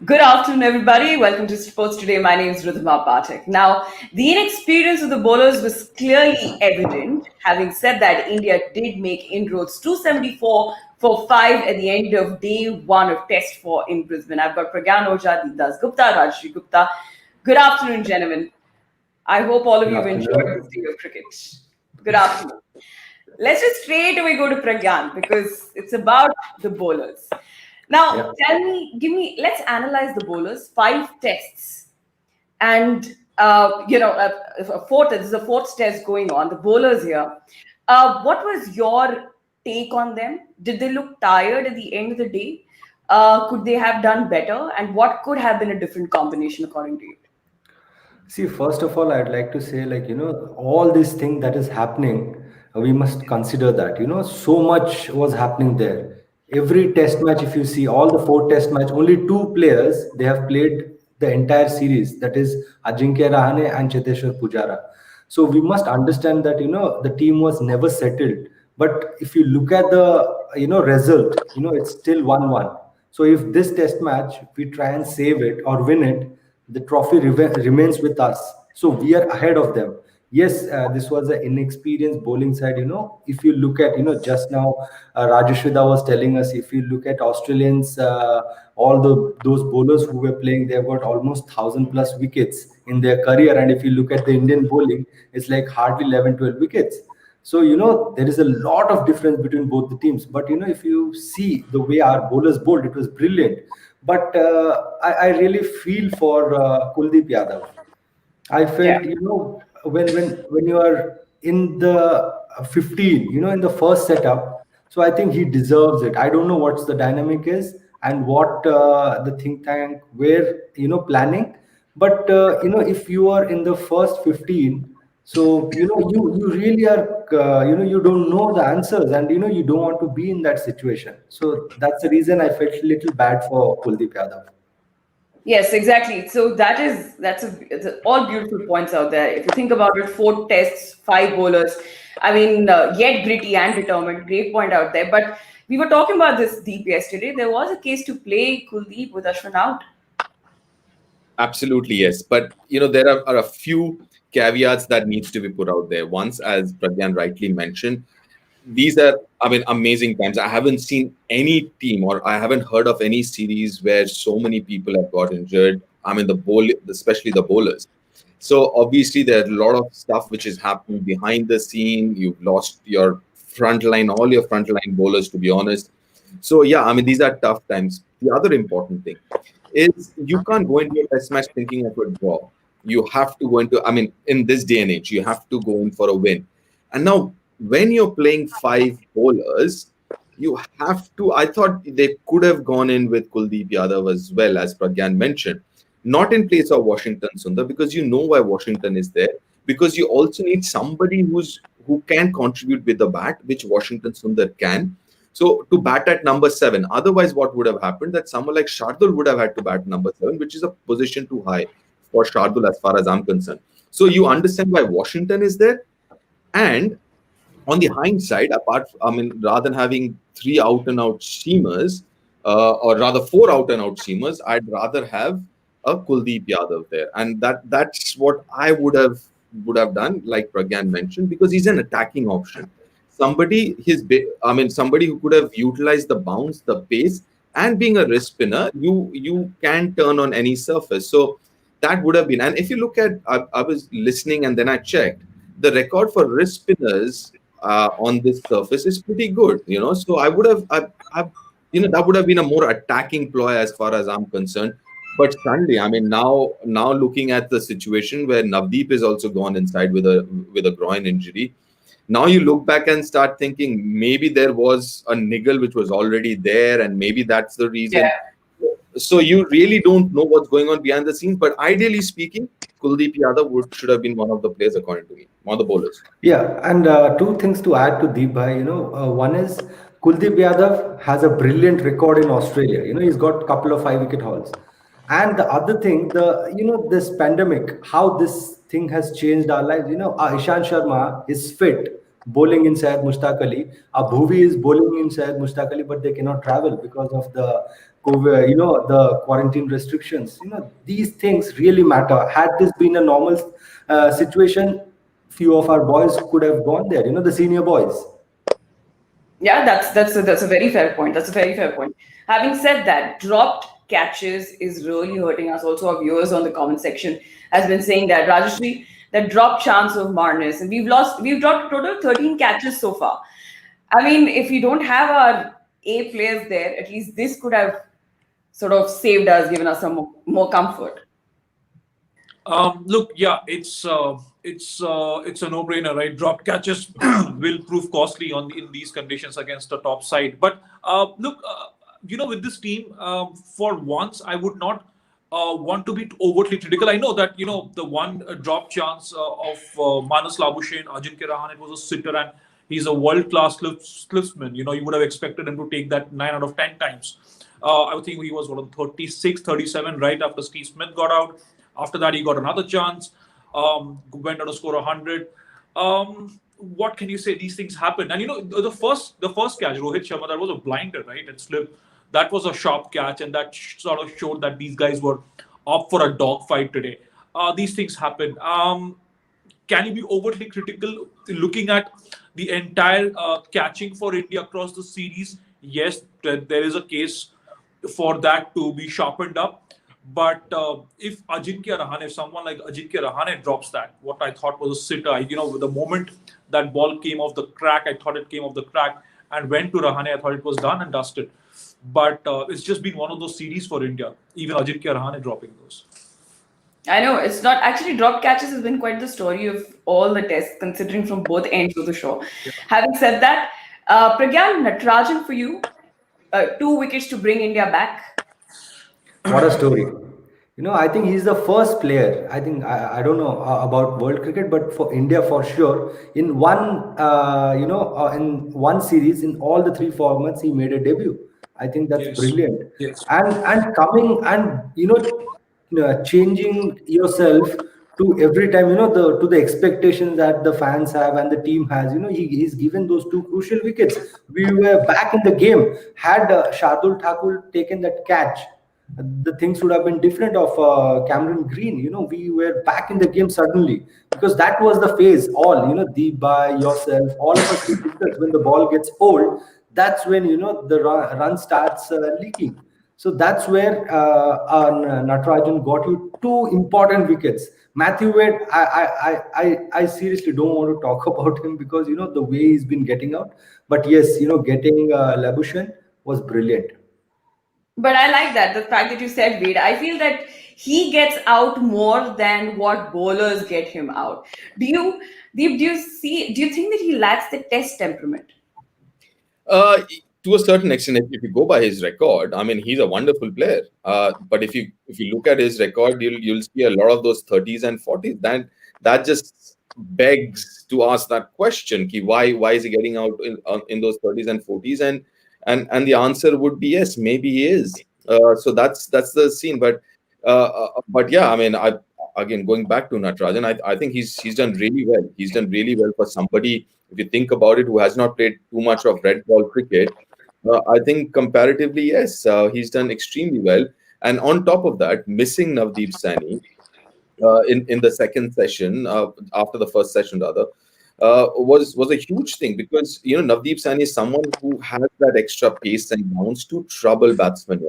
Good afternoon, everybody. Welcome to Sports Today. My name is Rudhima Pathak. Now, the inexperience of the bowlers was clearly evident. Having said that, India did make inroads 274 for 5 at the end of day one of Test 4 in Brisbane. I've got Pragyan Oja, Deedas Gupta, Rajshri Gupta. Good afternoon, gentlemen. I hope all of Good you have enjoyed afternoon. this day of cricket. Good afternoon. Let's just straight away go to Pragyan because it's about the bowlers. Now, Yeah. tell me, let's analyze the bowlers. 5 tests, and this is a fourth test going on. The bowlers here. What was your take on them? Did they look tired at the end of the day? Could they have done better? And what could have been a different combination according to you? See, first of all, I'd like to say, all this thing that is happening, we must consider that, so much was happening there. Every test match, if you see all the four test match, only two players, they have played the entire series. That is Ajinkya Rahane and Cheteshwar Pujara. So we must understand that, the team was never settled. But if you look at the, result, it's still 1-1. So if this test match, we try and save it or win it, the trophy remains with us. So we are ahead of them. Yes, this was an inexperienced bowling side. If you look at, just now, Rajeshwida was telling us, if you look at Australians, all those bowlers who were playing, they've got almost 1,000 plus wickets in their career. And if you look at the Indian bowling, it's like hardly 11, 12 wickets. So, there is a lot of difference between both the teams. But, if you see the way our bowlers bowled, it was brilliant. But I really feel for Kuldeep Yadav. I Yeah. felt, when you are in the 15, in the first setup, so I think he deserves it. I don't know what's the dynamic is and what the think tank were, planning. But if you are in the first 15, so you really are, you don't know the answers, and you don't want to be in that situation. So that's the reason I felt a little bad for Kuldeep Yadav. Yes, exactly. So it's all beautiful points out there. If you think about it, 4 tests, 5 bowlers. I mean, yet gritty and determined. Great point out there. But we were talking about this deep yesterday. There was a case to play Kuldeep with Ashwin out. Absolutely, yes. But there are a few caveats that needs to be put out there. Once, as Pragyan rightly mentioned, these are, I mean, amazing times. I haven't seen any team, or I haven't heard of any series where so many people have got injured. I mean, especially the bowlers. So obviously there are a lot of stuff which is happening behind the scene. You've lost your front line, all your front line bowlers, to be honest. So yeah, I mean, these are tough times. The other important thing is you can't go into a test match thinking of a draw. You have to go into, I mean, in this day and age, you have to go in for a win. And now, when you're playing 5 bowlers, you have to. I thought they could have gone in with Kuldeep Yadav as well, as Pragyan mentioned, not in place of Washington Sundar, because you know why Washington is there. Because you also need somebody who can contribute with the bat, which Washington Sundar can. So to bat at number 7. Otherwise, what would have happened that someone like Shardul would have had to bat number 7, which is a position too high for Shardul as far as I'm concerned. So you understand why Washington is there. And on the hindsight, I mean, rather than having 3 out and out seamers, or rather 4 out and out seamers, I'd rather have a Kuldeep Yadav there, and that's what I would have done, like Pragyan mentioned, because he's an attacking option. I mean, somebody who could have utilized the bounce, the pace, and being a wrist spinner, you can turn on any surface. So that would have been. And if you look at, I was listening and then I checked the record for wrist spinners on this surface is pretty good, So I would have, that would have been a more attacking ploy as far as I'm concerned. But suddenly, I mean, now looking at the situation where Navdeep is also gone inside with a groin injury, now you look back and start thinking maybe there was a niggle which was already there, and maybe that's the Yeah. reason. So you really don't know what's going on behind the scenes. But ideally speaking, Kuldeep Yadav should have been one of the players, according to me, one of the bowlers. Yeah, and two things to add to Deep Bhai. One is Kuldeep Yadav has a brilliant record in Australia. He's got a couple of 5 wicket hauls. And the other thing, this pandemic, how this thing has changed our lives. Ishan Sharma is fit, bowling in Syed Mushtaq Ali. Bhuvi is bowling in Syed Mushtaq Ali, but they cannot travel because of the COVID, the quarantine restrictions. These things really matter. Had this been a normal situation, few of our boys could have gone there. The senior boys. Yeah, that's a very fair point. That's a very fair point. Having said that, dropped catches is really hurting us. Also, our viewers on the comment section has been saying that Rajashri, that drop chance of Marnus, and we've dropped a total of 13 catches so far. I mean, if we don't have our A players there, at least this could have sort of saved us, given us some more comfort. Look, yeah, it's a no-brainer, right? Drop catches will prove costly in these conditions against the top side. But look, with this team, for once, I would not want to be overtly critical. I know that the one drop chance of Manas Labusche and Ajinkya Rahane, it was a sitter, and he's a world-class slipsman. You would have expected him to take that 9 out of 10 times. I think he was on 36, 37 right after Steve Smith got out. After that, he got another chance, went on to score 100. What can you say? These things happen. And the first catch, Rohit Sharma, that was a blinder, right? It slipped. That was a sharp catch, and that sort of showed that these guys were up for a dogfight today. These things happen. Can you be overtly critical looking at the entire catching for India across the series? Yes, there is a case for that to be sharpened up. But if someone like Ajinkya Rahane drops that, what I thought was a sitter, the moment that ball came off the crack, I thought it came off the crack and went to Rahane. I thought it was done and dusted. But it's just been one of those series for India, even Ajinkya Rahane dropping those. I know it's not actually drop catches has been quite the story of all the tests, considering from both ends of the show. Yeah. Having said that, Pragyan, Natarajan for you, 2 wickets to bring India back. What a story. I think he's the first player. I think I don't know about world cricket, but for India for sure, in one series, in all the 3 formats, he made a debut. I think that's brilliant. Yes. And coming and changing yourself to every time, to the expectations that the fans have and the team has. He's given those 2 crucial wickets. We were back in the game. Had Shardul Thakur taken that catch, the things would have been different of Cameron Green. We were back in the game suddenly, because that was the phase. Deepa, yourself, all of us, when the ball gets old, that's when the run starts leaking. So that's where Natarajan got you 2 important wickets. Matthew Wade, I seriously don't want to talk about him, because the way he's been getting out. But yes, getting Labuschagne was brilliant. But I like that, the fact that you said Wade. I feel that he gets out more than what bowlers get him out. Do you think that he lacks the test temperament? To a certain extent, if you go by his record, I mean, he's a wonderful player. But if you look at his record, you'll see a lot of those 30s and 40s. That just begs to ask that question: why is he getting out in those 30s and 40s? And the answer would be yes, maybe he is. So that's the scene. But yeah, I mean, again, going back to Natarajan, I think he's done really well. He's done really well for somebody, if you think about it, who has not played too much of red ball cricket. I think comparatively, yes, he's done extremely well. And on top of that, missing Navdeep Saini in the second session, after the first session rather, was a huge thing, because Navdeep Saini is someone who has that extra pace and bounce to trouble batsmen.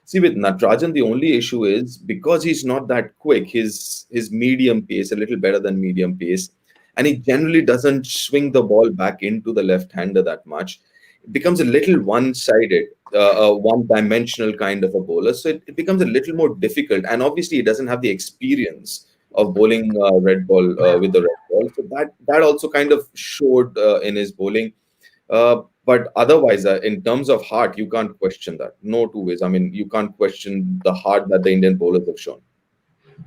See, with Natarajan, the only issue is, because he's not that quick, his medium pace, a little better than medium pace, and he generally doesn't swing the ball back into the left-hander that much. It becomes a little one-sided, one-dimensional kind of a bowler. So it becomes a little more difficult. And obviously, he doesn't have the experience of bowling red ball with the red ball. So that also kind of showed in his bowling. But otherwise, in terms of heart, you can't question that. No two ways. I mean, you can't question the heart that the Indian bowlers have shown.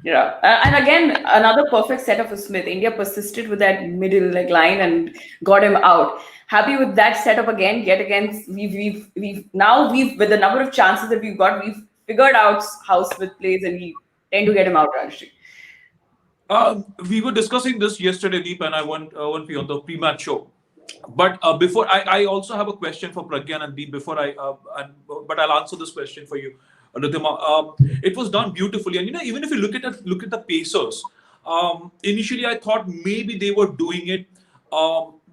Yeah, and again, another perfect setup for Smith. India persisted with that middle line and got him out. Happy with that setup again. Yet again, we've with the number of chances that we've got, we've figured out how Smith plays, and we tend to get him out, Rajshri. We were discussing this yesterday, Deep, and I won't be on the pre-match show. But before I also have a question for Pragyan and Deep before but I'll answer this question for you, Ridhima. It was done beautifully, and even if you look at the Pacers, initially I thought maybe they were doing it.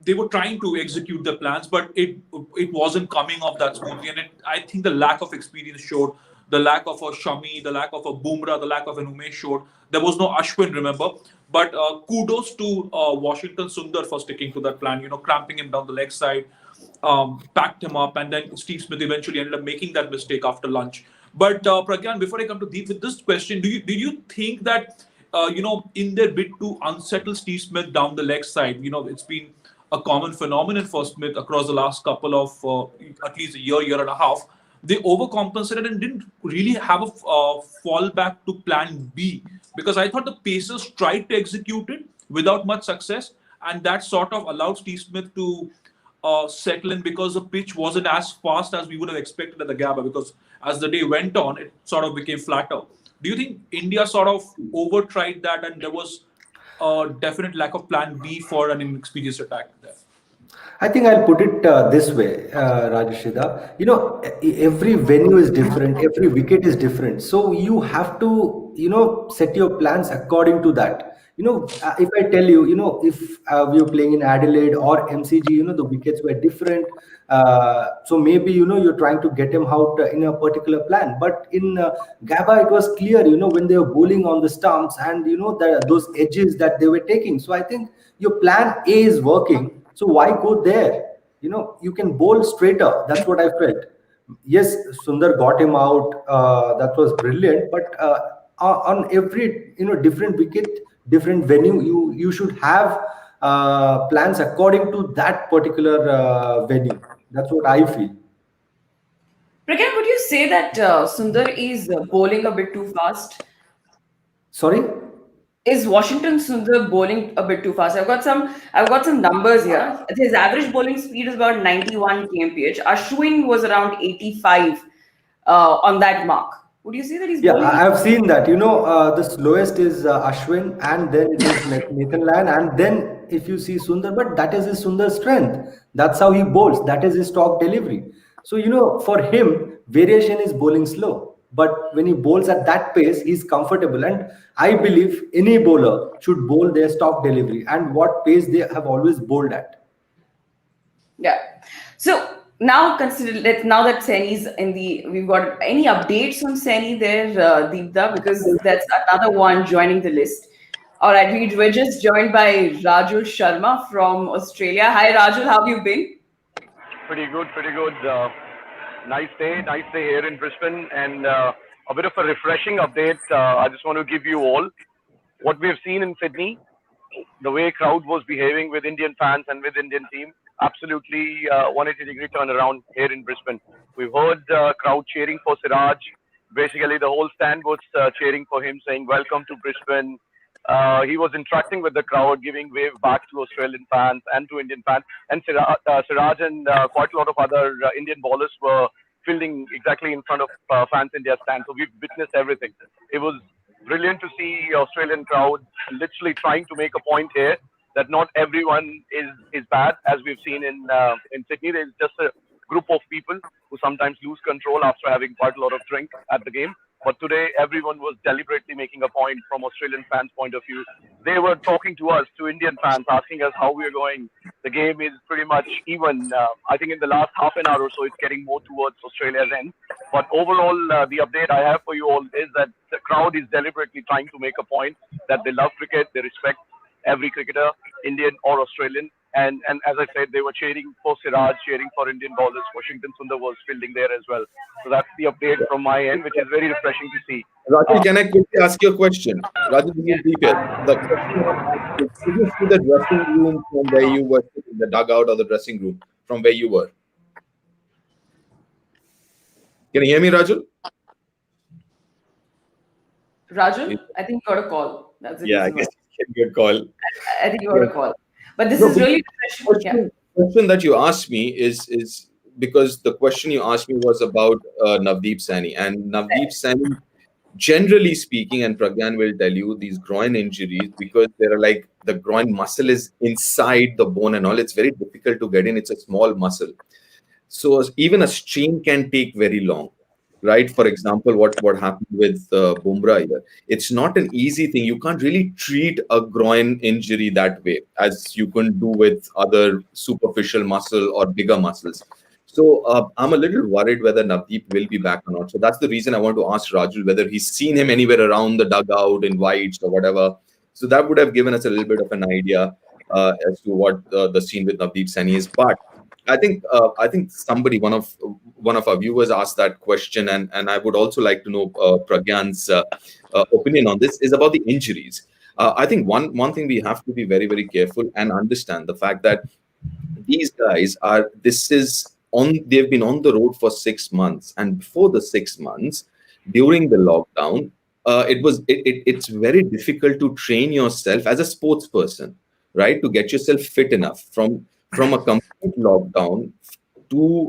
They were trying to execute the plans, but it wasn't coming off that smoothly, and I think the lack of experience showed. The lack of a Shami, the lack of a Bumrah, the lack of an Umesh showed. There was no Ashwin, remember? But kudos to Washington Sundar for sticking to that plan, cramping him down the leg side, packed him up, and then Steve Smith eventually ended up making that mistake after lunch. But Pragyan, before I come to Deep with this question, did you think that, in their bid to unsettle Steve Smith down the leg side, it's been a common phenomenon for Smith across the last couple of at least a year and a half. They overcompensated and didn't really have a fallback to plan B, because I thought the Pacers tried to execute it without much success, and that sort of allowed Steve Smith to settle in, because the pitch wasn't as fast as we would have expected at the Gabba, because as the day went on, it sort of became flatter. Do you think India sort of over-tried that and there was a definite lack of plan B for an inexperienced attack there? I think I'll put it this way, Rajashida. Every venue is different, every wicket is different. So you have to, set your plans according to that. If I tell you, if we were playing in Adelaide or MCG, the wickets were different. So maybe, you're trying to get him out in a particular plan. But in Gabba, it was clear, when they were bowling on the stumps and, those edges that they were taking. So I think your plan A is working. So why go there? You can bowl straighter. That's what I felt. Yes, Sundar got him out. That was brilliant. But on every different wicket, different venue, you should have plans according to that particular venue. That's what I feel. Pragyan, would you say that Sundar is bowling a bit too fast? Sorry. Is Washington Sundar bowling a bit too fast? I've got some numbers here. His average bowling speed is about 91 kmph. Ashwin was around 85 on that mark. Would you say that he's Yeah, bowling? I've seen that. The slowest is Ashwin, and then it is Nathan Lyon, and then if you see Sundar, but that is his Sundar strength. That's how he bowls. That is his stock delivery. So, for him, variation is bowling slow. But when he bowls at that pace, he's comfortable. And I believe any bowler should bowl their stock delivery and what pace they have always bowled at. Yeah. So now now that Saini's we've got any updates on Saini there, Deepda, because that's another one joining the list. All right, we're just joined by Rajul Sharma from Australia. Hi, Rajul, how have you been? Pretty good, pretty good. Nice day here in Brisbane, and a bit of a refreshing update. I just want to give you all what we've seen in Sydney, the way crowd was behaving with Indian fans and with Indian team. Absolutely 180-degree turnaround here in Brisbane. We've heard crowd cheering for Siraj. Basically, the whole stand was cheering for him, saying "Welcome to Brisbane." He was interacting with the crowd, giving wave back to Australian fans and to Indian fans. And Siraj and quite a lot of other Indian bowlers were fielding exactly in front of Fans India stand. So we witnessed everything. It was brilliant to see Australian crowd literally trying to make a point here that not everyone is bad, as we've seen in Sydney. There's just a group of people who sometimes lose control after having quite a lot of drink at the game. But today, everyone was deliberately making a point from Australian fans' point of view. They were talking to us, to Indian fans, asking us how we're going. The game is pretty much even. I think in the last half an hour or so, it's getting more towards Australia's end. But overall, the update I have for you all is that the crowd is deliberately trying to make a point that they love cricket, they respect every cricketer, Indian or Australian. And as I said, they were cheering for Siraj, cheering for Indian bowlers. Washington Sundar was fielding there as well. So that's the update from my end, which is very refreshing to see. Rajul, can I quickly ask you a question? Rajul, this is Deep. The question I asked is, did you see the dressing room from where you were, the dugout or the dressing room from where you were? Can you hear me, Rajul? Rajul, I think you got a call. That's it. Yeah, I guess you can get a call. I think you got a call. But this is really refreshing. Question that you asked me is because the question you asked me was about Navdeep Saini, and Navdeep Saini Generally speaking, and Pragyan will tell you, these groin injuries, because there are like the groin muscle is inside the bone and all, it's very difficult to get in. It's a small muscle. So even a strain can take very long, right? For example, what happened with Bumrah here, it's not an easy thing. You can't really treat a groin injury that way as you can do with other superficial muscle or bigger muscles. So I'm a little worried whether Navdeep will be back or not. So that's the reason I want to ask Rajul whether he's seen him anywhere around the dugout in whites or whatever. So that would have given us a little bit of an idea as to what the scene with Navdeep Saini is. But I think somebody, one of our viewers asked that question, and I would also like to know Pragyan's opinion on this is about the injuries. I think one thing we have to be very very careful and understand the fact that these guys are this is on they've been on the road for 6 months, and before the 6 months during the lockdown, it's very difficult to train yourself as a sports person, right, to get yourself fit enough from a complete lockdown to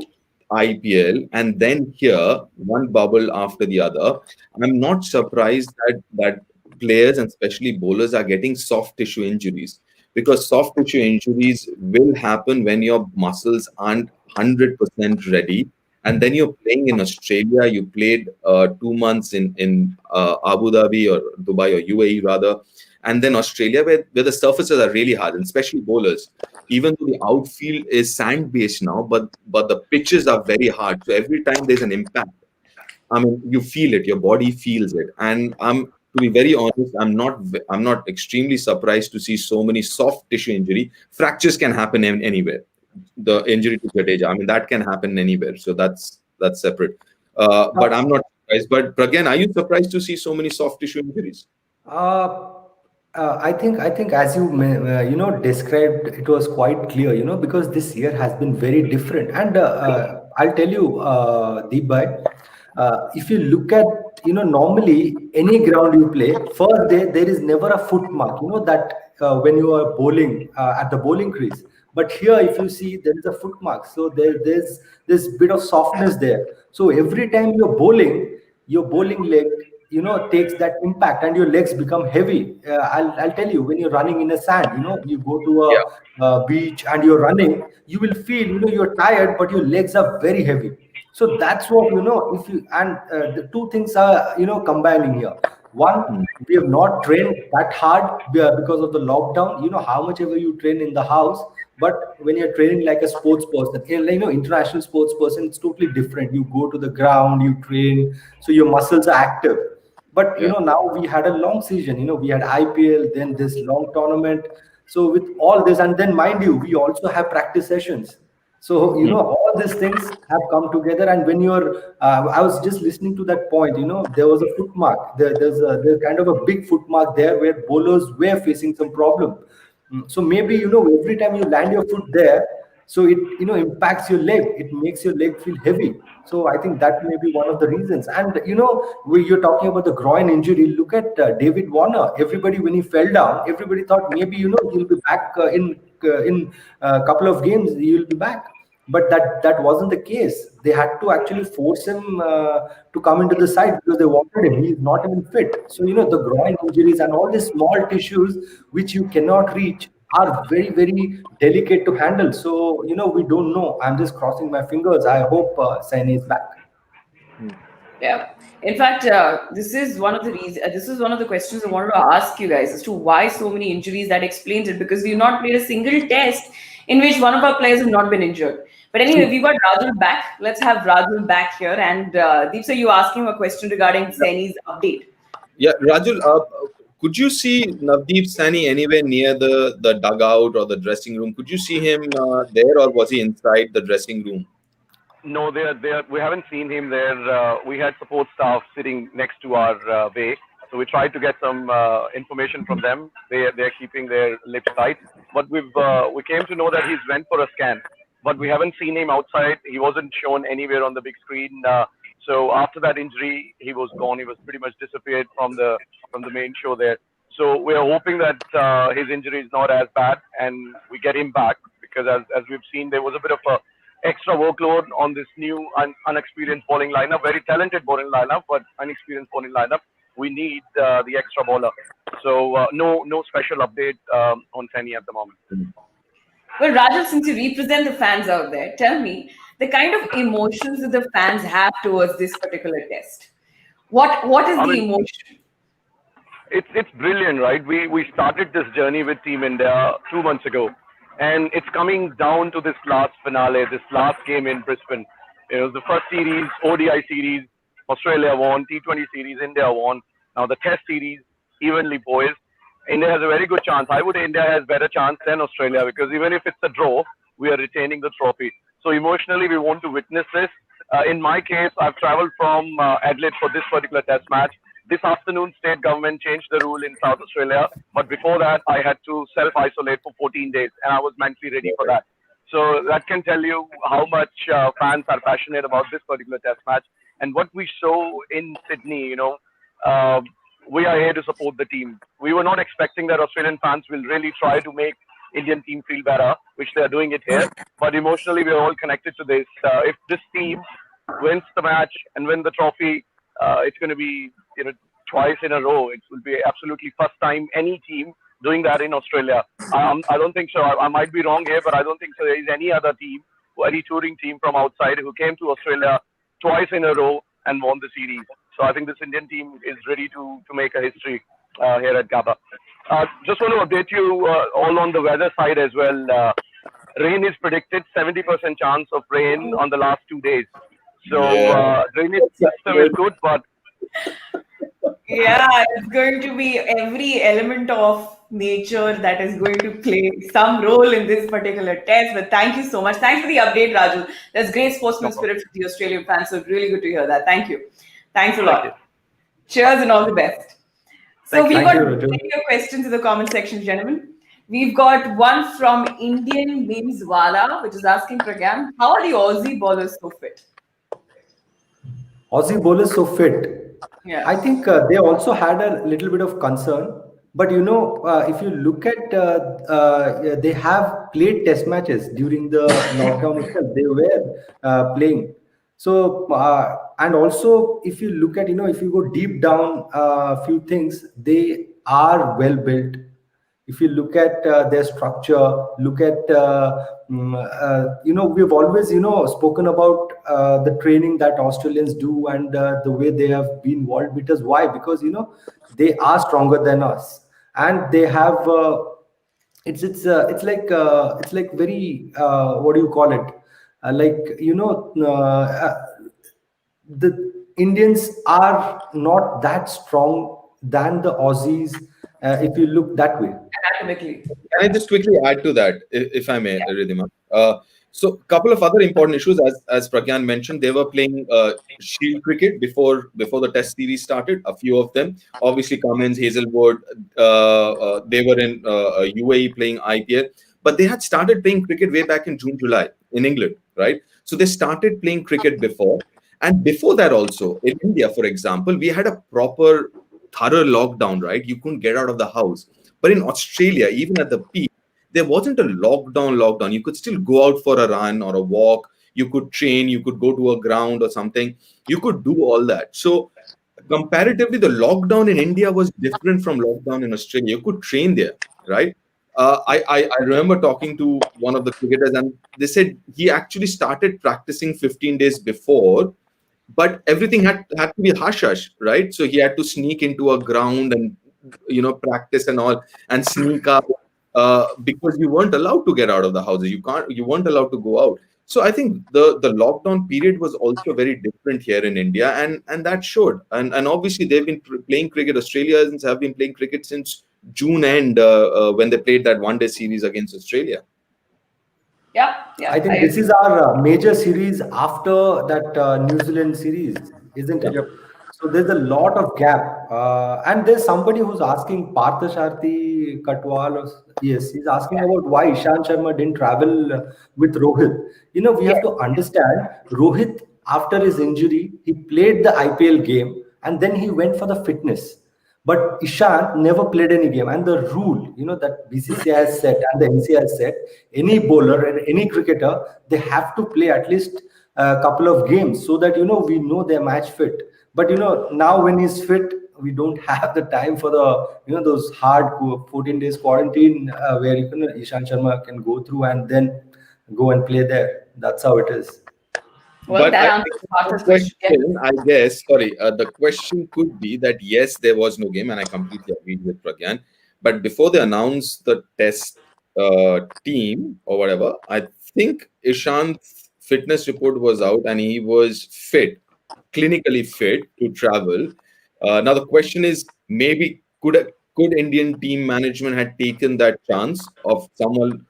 IPL, and then here one bubble after the other. I'm not surprised that players and especially bowlers are getting soft tissue injuries, because soft tissue injuries will happen when your muscles aren't 100% ready. And then you're playing in Australia. You played 2 months in Abu Dhabi or Dubai or UAE rather, and then Australia where the surfaces are really hard, and especially bowlers. Even though the outfield is sand based now, but the pitches are very hard. So every time there's an impact, I mean, you feel it. Your body feels it. And to be very honest, I'm not extremely surprised to see so many soft tissue injury. Fractures can happen anywhere. The injury to Jadeja, I mean, that can happen anywhere. So that's separate. But I'm not surprised. But Pragyan, are you surprised to see so many soft tissue injuries? Uh, I think as you described, it was quite clear, because this year has been very different. And I'll tell you, Deepak, if you look at, normally any ground you play, first there is never a foot mark, that when you are bowling at the bowling crease. But here, if you see, there is a foot mark, so there's this bit of softness there. So every time you're bowling, your bowling leg takes that impact and your legs become heavy. I'll tell you, when you're running in a sand, you go to Yeah. a beach and you're running, you will feel, you're tired but your legs are very heavy. So that's what, if you and the two things are, combining here. One, Hmm. we have not trained that hard because of the lockdown. How much ever you train in the house, but when you're training like a sports person, international sports person, it's totally different. You go to the ground, you train, so your muscles are active. But Yeah. now we had a long season. We had IPL, then this long tournament. So with all this, and then mind you, we also have practice sessions. So Hmm. all these things have come together. And when you're, I was just listening to that point. There was a foot mark. There's kind of a big foot mark there where bowlers were facing some problem. So maybe every time you land your foot there, so it impacts your leg. It makes your leg feel heavy. So I think that may be one of the reasons. And you're talking about the groin injury. Look at David Warner. Everybody, when he fell down, everybody thought maybe he'll be back in a couple of games. He'll be back. But that wasn't the case. They had to actually force him to come into the side because they wanted him. He's not even fit. So the groin injuries and all these small tissues which you cannot reach are very very delicate to handle. So we don't know. I'm just crossing my fingers. I hope Saini is back. Yeah. In fact, this is one of the reasons. This is one of the questions I wanted to ask you guys as to why so many injuries. That explains it, because we've not played a single test in which one of our players have not been injured. But anyway, we've got Rajul back. Let's have Rajul back here. And Deep, you asking a question regarding Saini's update. Yeah, Rajul, could you see Navdeep Saini anywhere near the dugout or the dressing room? Could you see him there, or was he inside the dressing room? No, we haven't seen him there. We had support staff sitting next to our way, so we tried to get some information from them. They're keeping their lips tight, but we came to know that he's went for a scan, but we haven't seen him outside. He wasn't shown anywhere on the big screen. So after that injury, he was gone. He was pretty much disappeared from the main show there. So we are hoping that his injury is not as bad and we get him back, because as we've seen, there was a bit of a extra workload on this new unexperienced bowling lineup, very talented bowling lineup, but unexperienced bowling lineup. we need the extra bowler. So no special update on Seni at the moment. Well, Raju, since you represent the fans out there, tell me the kind of emotions that the fans have towards this particular test. What is I the mean, emotion? it's brilliant, right? We started this journey with Team India 2 months ago, and it's coming down to this last finale, this last game in Brisbane. It was the first series, ODI series, Australia won, T20 series, India won. Now the Test series, evenly poised. India has a very good chance. I would say India has better chance than Australia because even if it's a draw, we are retaining the trophy. So emotionally, we want to witness this. In my case, I've travelled from Adelaide for this particular Test match. This afternoon, state government changed the rule in South Australia, but before that, I had to self-isolate for 14 days, and I was mentally ready for that. So that can tell you how much fans are passionate about this particular Test match and what we show in Sydney. Uh, we are here to support the team. We were not expecting that Australian fans will really try to make Indian team feel better, which they are doing it here. But emotionally, we are all connected to this. If this team wins the match and win the trophy, it's going to be twice in a row. It will be absolutely first time any team doing that in Australia. I don't think so. I might be wrong here, but I don't think so. There is any other team, any touring team from outside who came to Australia twice in a row and won the series. So I think this Indian team is ready to make a history here at Gabba. Just want to update you all on the weather side as well. Rain is predicted, 70% chance of rain on the last 2 days. So drainage system is good, but Yeah, it's going to be every element of nature that is going to play some role in this particular test. But thank you so much. Thanks for the update, Raju. There's great sportsman spirit for the Australian fans. So really good to hear that. Thank you. Thanks a lot. you. Cheers and all the best. So Thank we've you. got Thank you, plenty Raju. of questions in the comment section, gentlemen. We've got one from Indian Mims Wala, which is asking Pragyan, how are the Aussie bowlers so fit? Aussie bowlers so fit. Yeah. I think they also had a little bit of concern. But if you look at, they have played test matches during the lockdown itself. They were playing. So, and also, if you look at, if you go deep down a few things, they are well built. If you look at their structure, look at we've always spoken about the training that Australians do and the way they have been world beaters. Why? Because they are stronger than us, and they have it's like very what do you call it? The Indians are not that strong than the Aussies if you look that way. Anatomically. Can I just quickly add to that, if I may, Ridhima? So, a couple of other important issues, as Pragyan mentioned, they were playing Shield cricket before the Test series started. A few of them, obviously, Cummins, Hazelwood, they were in UAE playing IPL, but they had started playing cricket way back in June, July in England, right? So they started playing cricket before, and before that also in India, for example, we had a proper, thorough lockdown, right? You couldn't get out of the house. But in Australia, even at the peak, there wasn't a lockdown. You could still go out for a run or a walk. You could train. You could go to a ground or something. You could do all that. So comparatively, the lockdown in India was different from lockdown in Australia. You could train there, right? I remember talking to one of the cricketers, and they said he actually started practicing 15 days before, but everything had to be hush hush, right? So he had to sneak into a ground and practice and all, and sneak out because you weren't allowed to get out of the houses. You weren't allowed to go out. So I think the lockdown period was also very different here in India, and that showed. And obviously they've been playing cricket. Australians have been playing cricket since June end when they played that one-day series against Australia. Yeah. I think this is our major series after that New Zealand series, isn't it? Yep. So there's a lot of gap. And there's somebody who's asking, Parthasharthi Katwal, yes, he's asking about why Ishant Sharma didn't travel with Rohit. We have to understand, Rohit, after his injury, he played the IPL game and then he went for the fitness. But Ishant never played any game. And the rule, that BCCI has set and the NCI has set, any bowler and any cricketer, they have to play at least a couple of games so that, we know they're match fit. But, now when he's fit, we don't have the time for the those hard 14 days quarantine where Ishan Sharma can go through and then go and play there. That's how it is. Well, But that I answers think the the Partha's question. Yeah. question, I guess, sorry, the question could be that yes, there was no game, and I completely agreed with Pragyan. But before they announced the test team or whatever, I think Ishant's fitness report was out and he was fit, clinically fit to travel. Now the question is, maybe could Indian team management had taken that chance of someone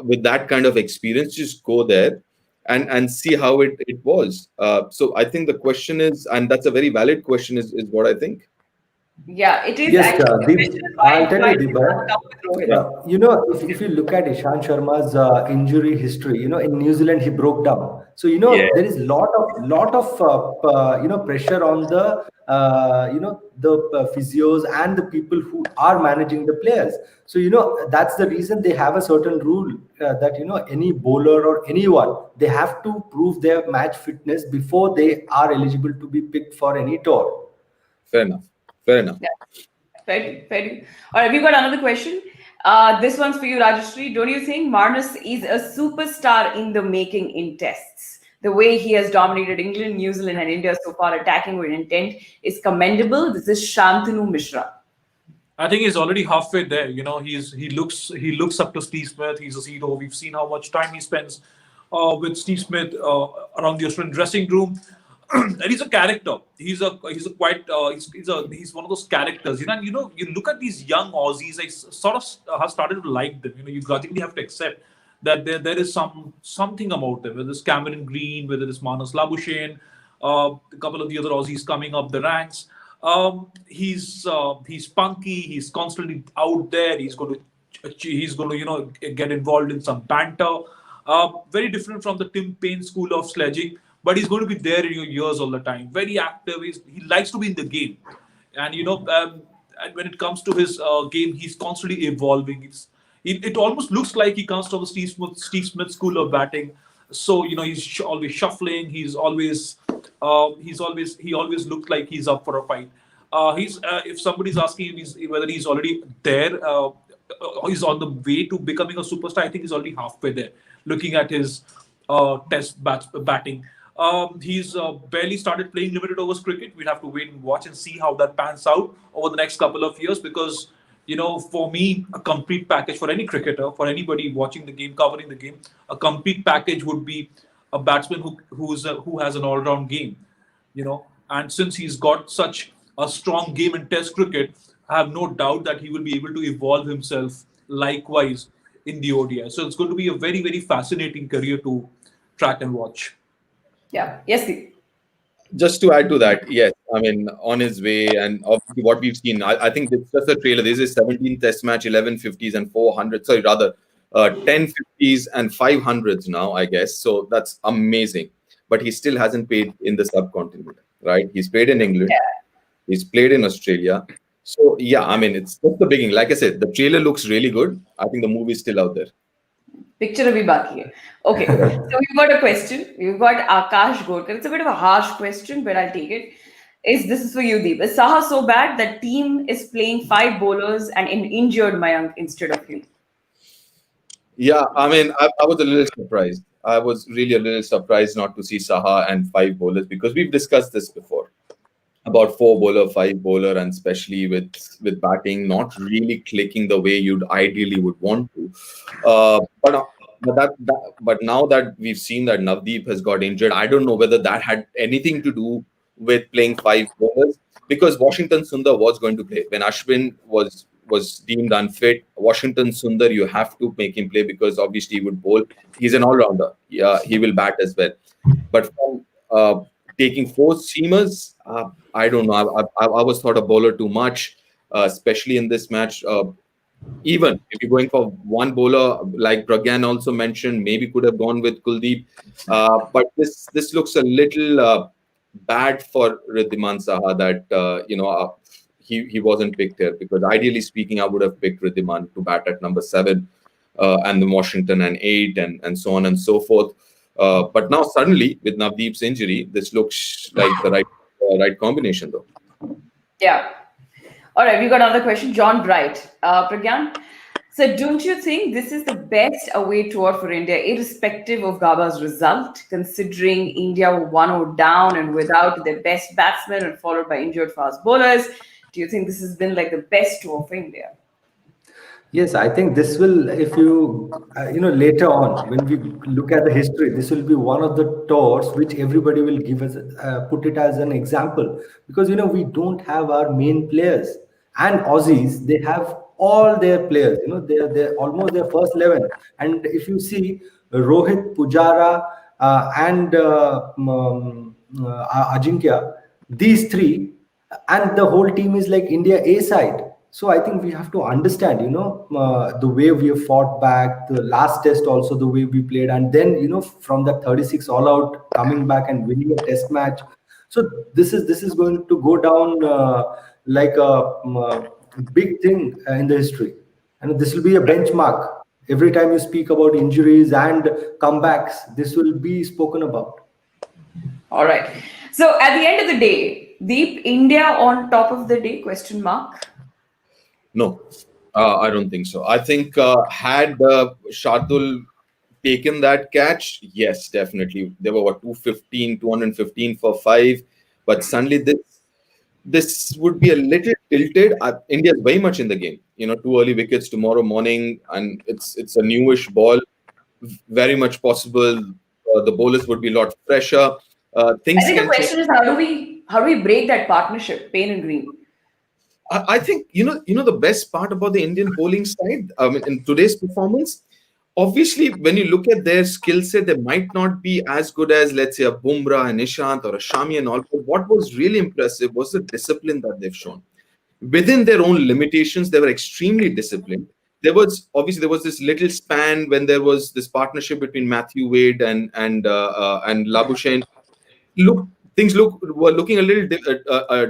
with that kind of experience, just go there and see how it was. So I think the question is, and that's a very valid question, is what I think. Yeah, it is Yes, actually the Deep, question is I'll tell why you, did Deep. not come with Rohit? If you look at Ishan Sharma's injury history, in New Zealand he broke down. So Yeah, there is lot of pressure on the the physios and the people who are managing the players. So that's the reason they have a certain rule that any bowler or anyone, they have to prove their match fitness before they are eligible to be picked for any tour. fair enough. Fair enough. Yeah, fair, fair. All right, we've got another question. This one's for you, Rajashri. Don't you think Marnus is a superstar in the making in tests? The way he has dominated England, New Zealand, and India so far, attacking with intent, is commendable. This is Shantanu Mishra. I think he's already halfway there. He looks up to Steve Smith. He's a hero. We've seen how much time he spends with Steve Smith around the Australian dressing room, and he's a character. He's one of those characters. You look at these young Aussies. I sort of have started to like them. You grudgingly have to accept that there is something about them. Whether it's Cameron Green, whether it's Manas Labuschagne, a couple of the other Aussies coming up the ranks. He's spunky. He's constantly out there. He's going to get involved in some banter. Very different from the Tim Payne school of sledging, but he's going to be there in your ears all the time. Very active. He likes to be in the game, and and when it comes to his game, he's constantly evolving. It almost looks like he comes from the Steve Smith school of batting. So he's always shuffling. He always looks like he's up for a fight. He's If somebody's asking him whether he's already there, he's on the way to becoming a superstar. I think he's already halfway there. Looking at his batting, he's barely started playing limited overs cricket. We'd have to wait and watch and see how that pans out over the next couple of years, because for me, a complete package for any cricketer, for anybody watching the game, covering the game, a complete package would be a batsman who has an all-round game. And since he's got such a strong game in Test cricket, I have no doubt that he will be able to evolve himself likewise in the ODI. So it's going to be a very, very fascinating career to track and watch. Yeah. Yes, Steve. Just to add to that, yes, I mean, on his way, and obviously what we've seen, I think it's just a trailer. This is 17th Test match, 11 50s and 400. Sorry, rather, 10 50s and 500s now, I guess. So that's amazing. But he still hasn't played in the subcontinent, right? He's played in England. Yeah. He's played in Australia. So, yeah, I mean, it's just the beginning. Like I said, the trailer looks really good. I think the movie is still out there. Picture abhi baki hai. Okay, so we've got a question. We've got Akash Gorkar. It's a bit of a harsh question, but I'll take it. This is for you, Deep. Is Saha so bad that team is playing 5 bowlers and injured Mayank instead of him? Yeah, I mean, I was a little surprised. I was really a little surprised not to see Saha and 5 bowlers, because we've discussed this before about 4 bowler, 5 bowler, and especially with batting not really clicking the way you'd ideally would want to. But now that we've seen that Navdeep has got injured, I don't know whether that had anything to do with playing 5 bowlers, because Washington Sundar was going to play when Ashwin was deemed unfit. Washington Sundar, you have to make him play, because obviously he would bowl. He's an all-rounder. Yeah, he will bat as well. But from taking 4 seamers, I don't know. I was thought a bowler too much, especially in this match. Even if you're going for 1 bowler, like Pragyan also mentioned, maybe could have gone with Kuldeep. But this looks a little bad for Riddhiman Saha that he wasn't picked here, because ideally speaking, I would have picked Riddhiman to bat at number 7, and then Washington and 8, and so on and so forth. But now suddenly with Navdeep's injury, this looks like the right combination, though. Yeah. All right, we got another question. John Bright. Pragyan, so don't you think this is the best away tour for India, irrespective of Gaba's result, considering India were 1-0 down and without their best batsmen and followed by injured fast bowlers? Do you think this has been like the best tour for India? Yes, I think this will, if you, later on, when we look at the history, this will be one of the tours which everybody will give us, put it as an example. Because, we don't have our main players. And Aussies, they have all their players, they're almost their first 11. And if you see Rohit, Pujara, and Ajinkya, these three, and the whole team is like India A side. So I think we have to understand, the way we have fought back, the last test also the way we played, and then from that 36 all out coming back and winning a test match. So this is going to go down like a big thing in the history, and this will be a benchmark. Every time you speak about injuries and comebacks, this will be spoken about. All right. So at the end of the day, Deep, India on top of the day, question mark. No, I don't think so. I think had Shardul taken that catch, yes, definitely. They were what 215 for five, but suddenly this would be a little tilted. India is very much in the game. Two early wickets tomorrow morning, and it's a newish ball. Very much possible. The bowlers would be a lot fresher. I Things think the can change. question is how do we break that partnership, Payne and Green? I think the best part about the Indian bowling side, I mean, in today's performance, obviously when you look at their skill set, they might not be as good as, let's say, a Bumrah, an Ishant, or a Shami and all. But what was really impressive was the discipline that they've shown. Within their own limitations, they were extremely disciplined. There was this little span when there was this partnership between Matthew Wade and Labuschagne. look things were looking a little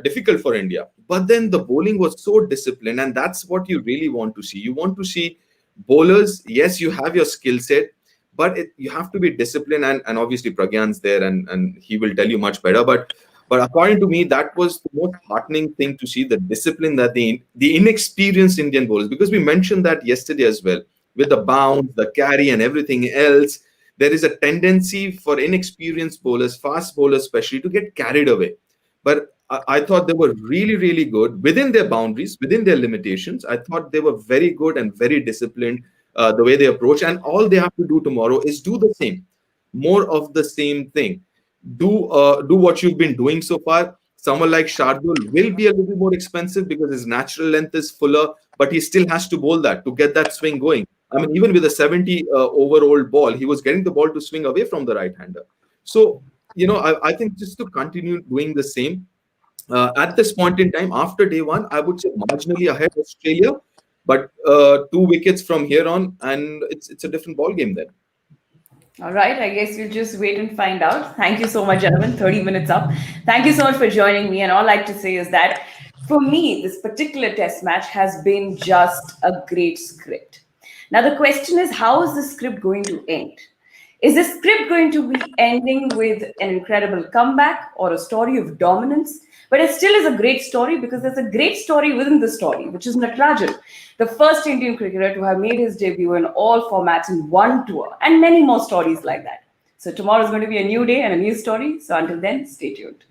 difficult for India. But then the bowling was so disciplined, and that's what you really want to see. You want to see bowlers. Yes, you have your skill set, but you have to be disciplined. And obviously Pragyan's there, and he will tell you much better. But according to me, that was the most heartening thing to see, the discipline that the inexperienced Indian bowlers, because we mentioned that yesterday as well, with the bounce, the carry, and everything else. There is a tendency for inexperienced bowlers, fast bowlers especially, to get carried away. But I thought they were really, really good within their boundaries, within their limitations. I thought they were very good and very disciplined the way they approach. And all they have to do tomorrow is do the same, more of the same thing. Do what you've been doing so far. Someone like Shardul will be a little more expensive because his natural length is fuller, but he still has to bowl that to get that swing going. I mean, even with a 70 over ball, he was getting the ball to swing away from the right-hander. So, I think just to continue doing the same. At this point in time, after day one, I would say marginally ahead Australia, but 2 wickets from here on, and it's a different ball game then. All right, I guess we'll just wait and find out. Thank you so much, gentlemen. 30 minutes up. Thank you so much for joining me. And all I'd like to say is that for me, this particular test match has been just a great script. Now, the question is, how is the script going to end? Is the script going to be ending with an incredible comeback or a story of dominance? But it still is a great story because there's a great story within the story, which is Natarajan, the first Indian cricketer to have made his debut in all formats in one tour, and many more stories like that. So tomorrow is going to be a new day and a new story. So until then, stay tuned.